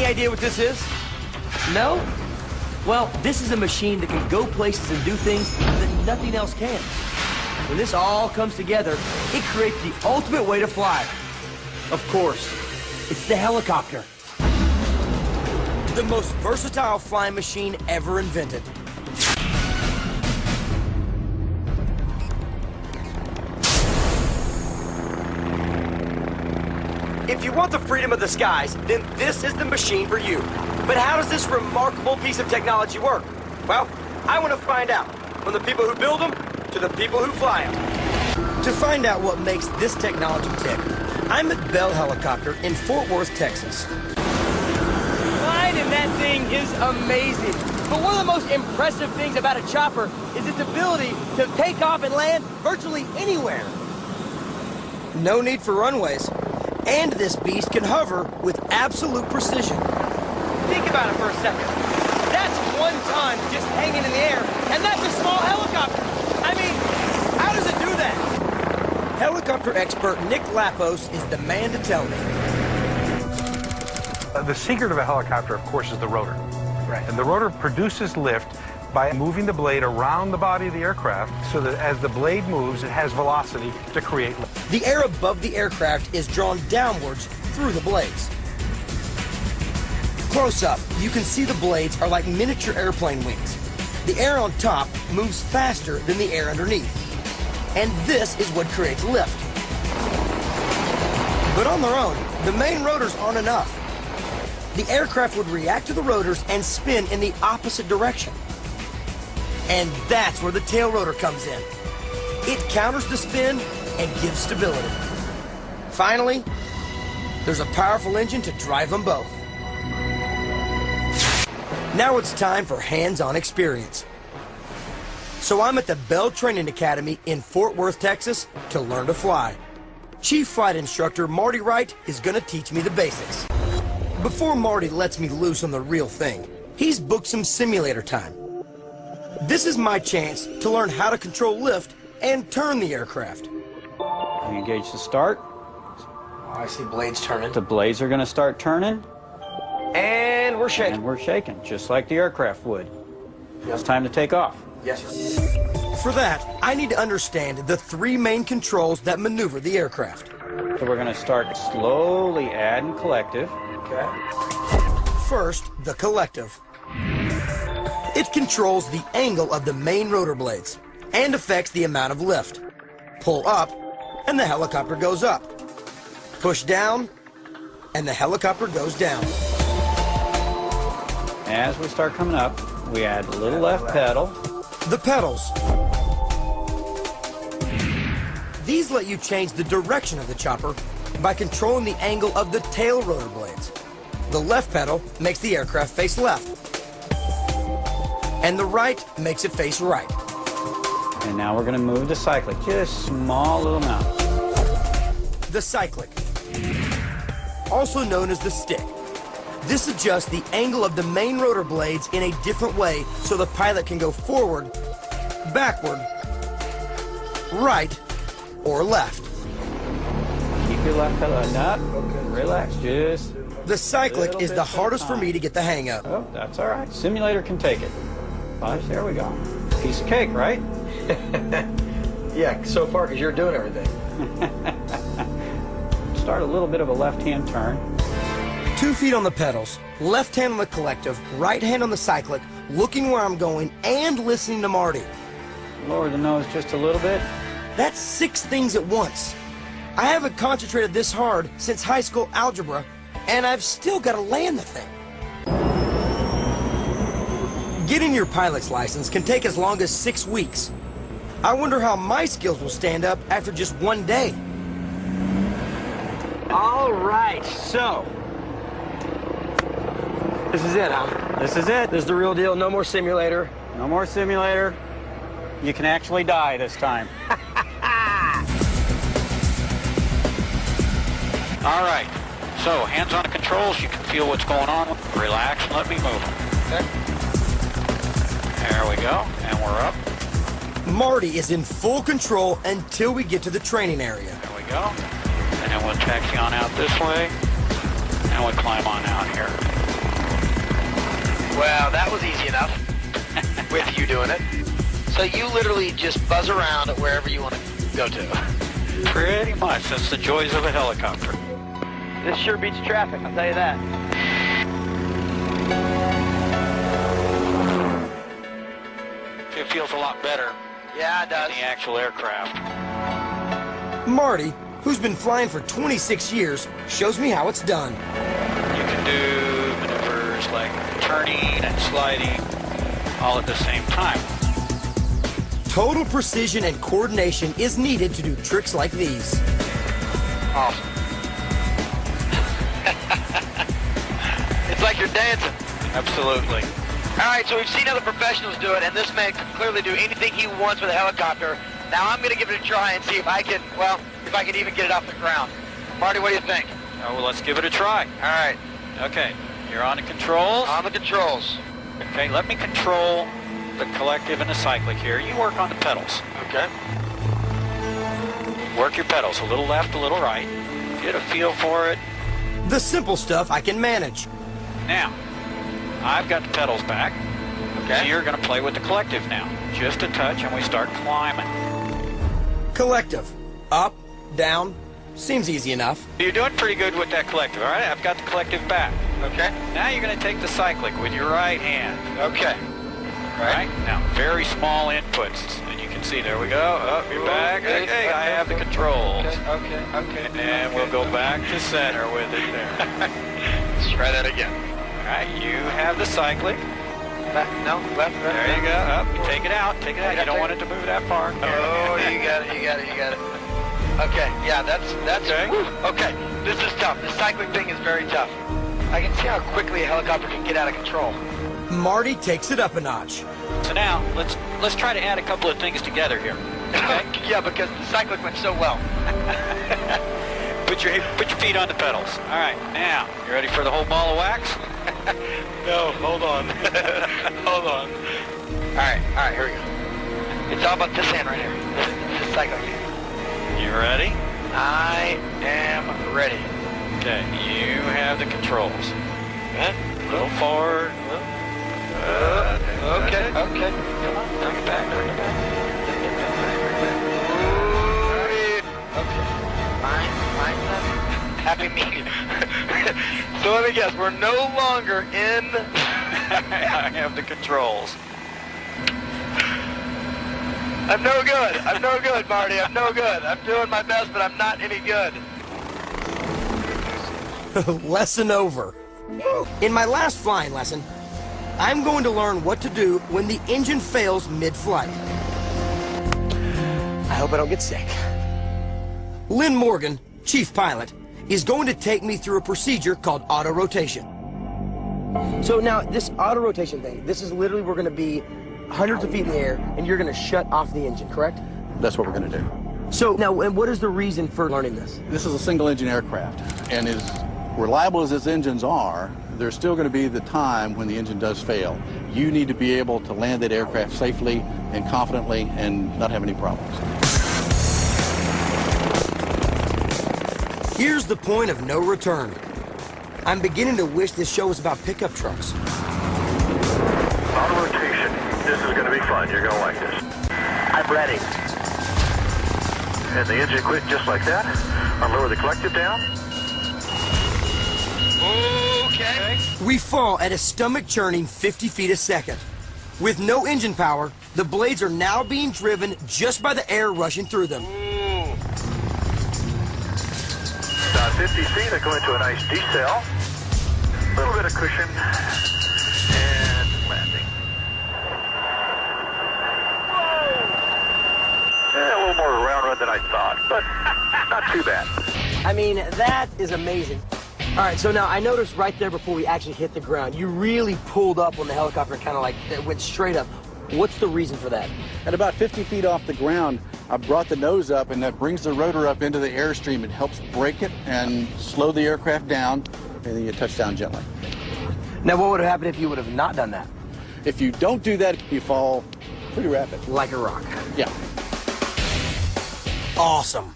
Any idea what this is? No? Well, this is a machine that can go places and do things that nothing else can. When this all comes together, it creates the ultimate way to fly. Of course, it's the helicopter. The most versatile flying machine ever invented. If you want the freedom of the skies, then this is the machine for you. But how does this remarkable piece of technology work? Well, I want to find out. From the people who build them to the people who fly them. To find out what makes this technology tick, I'm at Bell Helicopter in Fort Worth, Texas. Flying in that thing is amazing. But one of the most impressive things about a chopper is its ability to take off and land virtually anywhere. No need for runways. And this beast can hover with absolute precision. Think about it for a second. That's 1 ton just hanging in the air, and that's a small helicopter. I mean, how does it do that? Helicopter expert Nick Lapos is the man to tell me. The secret of a helicopter, of course, is the rotor. Right. And the rotor produces lift by moving the blade around the body of the aircraft so that as the blade moves, it has velocity to create lift. The air above the aircraft is drawn downwards through the blades. Close up, you can see the blades are like miniature airplane wings. The air on top moves faster than the air underneath. And this is what creates lift. But on their own, the main rotors aren't enough. The aircraft would react to the rotors and spin in the opposite direction. And that's where the tail rotor comes in. It counters the spin and gives stability. Finally, there's a powerful engine to drive them both. Now it's time for hands-on experience. So I'm at the Bell Training Academy in Fort Worth, Texas to learn to fly. Chief Flight Instructor Marty Wright is going to teach me the basics. Before Marty lets me loose on the real thing, he's booked some simulator time. This is my chance to learn how to control lift and turn the aircraft. You engage the start. Oh, I see blades turning. The blades are going to start turning. And we're shaking. And we're shaking, just like the aircraft would. It's time to take off. Yes, sir. For that, I need to understand the 3 main controls that maneuver the aircraft. So we're going to start slowly adding collective. Okay. First, the collective. It controls the angle of the main rotor blades and affects the amount of lift. Pull up, and the helicopter goes up. Push down, and the helicopter goes down. As we start coming up, we add a little left pedal. The pedals. These let you change the direction of the chopper by controlling the angle of the tail rotor blades. The left pedal makes the aircraft face left. And the right makes it face right. And now we're going to move the cyclic, just small little amount. The cyclic, also known as the stick. This adjusts the angle of the main rotor blades in a different way so the pilot can go forward, backward, right, or left. Keep your left pedal up. Relax, just. The cyclic is the hardest for me to get the hang of. Oh, that's all right. Simulator can take it. There we go. Piece of cake, right? Yeah, so far, because you're doing everything. Start a little bit of a left-hand turn. 2 feet on the pedals, left hand on the collective, right hand on the cyclic, looking where I'm going and listening to Marty. Lower the nose just a little bit. That's 6 things at once. I haven't concentrated this hard since high school algebra, and I've still got to land the thing. Getting your pilot's license can take as long as 6 weeks. I wonder how my skills will stand up after just 1 day. All right, so this is it, huh? This is it. This is the real deal. No more simulator. No more simulator. You can actually die this time. All right. So, hands on the controls. You can feel what's going on. Relax and let me move them. Okay. There we go. And we're up. Marty is in full control until we get to the training area. There we go. And then we'll taxi on out this way. And we'll climb on out here. Well, that was easy enough with you doing it. So you literally just buzz around at wherever you want to go to. Pretty much. That's the joys of a helicopter. This sure beats traffic, I'll tell you that. It feels a lot better Yeah, it does. than the actual aircraft. Marty, who's been flying for 26 years, shows me how it's done. You can do maneuvers like turning and sliding all at the same time. Total precision and coordination is needed to do tricks like these. Awesome. It's like you're dancing. Absolutely. All right, so we've seen other professionals do it, and this man can clearly do anything he wants with a helicopter. Now I'm going to give it a try and see if I can, well, if I can even get it off the ground. Marty, what do you think? Oh, well, let's give it a try. All right, Okay, you're on the controls. on the controls. Okay, let me control the collective and the cyclic here. You work on the pedals. Okay. Work your pedals, a little left, a little right. Get a feel for it. The simple stuff I can manage. Now, I've got the pedals back. Okay. So you're going to play with the collective now. Just a touch and we start climbing. Collective. Up, down. Seems easy enough. You're doing pretty good with that collective, all right? I've got the collective back. Okay. Now you're going to take the cyclic with your right hand. Okay. All right? Now, very small inputs. And you can see, there we go. Up, you're back. Okay, I have the controls. Okay. And we'll go back to center with it there. Let's try that again. All right, you have the cyclic. Left, no, left, right. There you go. Up, take it out. Take it out. You don't want it to move that far. Oh, you got it. Okay, yeah, that's Okay. whew, okay. This is tough. The cycling thing is very tough. I can see how quickly a helicopter can get out of control. Marty takes it up a notch. So now, let's try to add a couple of things together here. Okay? Yeah, because the cycling went so well. Put your feet on the pedals. All right, now, you ready for the whole ball of wax? No, hold on. Hold on. All right, here we go. It's all about this hand right here. This is cycling hand. You ready? I am ready. Okay, you have the controls. Huh? A little forward. Okay. Come on, bring it back. Okay. Fine. Happy medium. So let me guess, we're no longer in... I have the controls. I'm no good, Marty. I'm no good. I'm doing my best, but I'm not any good. Lesson over. In my last flying lesson, I'm going to learn what to do when the engine fails mid-flight. I hope I don't get sick. Lynn Morgan, chief pilot, is going to take me through a procedure called auto-rotation. So now, this auto-rotation thing, this is literally, we're going to be hundreds of feet in the air, and you're going to shut off the engine, correct? That's what we're going to do. So now, and what is the reason for learning this? This is a single-engine aircraft, and as reliable as its engines are, there's still going to be the time when the engine does fail. You need to be able to land that aircraft safely and confidently and not have any problems. Here's the point of no return. I'm beginning to wish this show was about pickup trucks. Auto rotation. This is going to be fun. You're going to like this. I'm ready. And the engine quit just like that. I'll lower the collective down. Okay. We fall at a stomach-churning 50 feet a second. With no engine power, the blades are now being driven just by the air rushing through them. About 50 feet, I go into a nice decel. A little bit of cushion. And landing. Whoa! A little more of a round run than I thought, but not too bad. I mean, that is amazing. All right, so now I noticed right there before we actually hit the ground, you really pulled up on the helicopter, kind of like it went straight up. What's the reason for that? At about 50 feet off the ground, I brought the nose up, and that brings the rotor up into the airstream. It helps brake it and slow the aircraft down, and then you touch down gently. Now, what would have happened if you would have not done that? If you don't do that, you fall pretty rapid. Like a rock. Yeah. Awesome.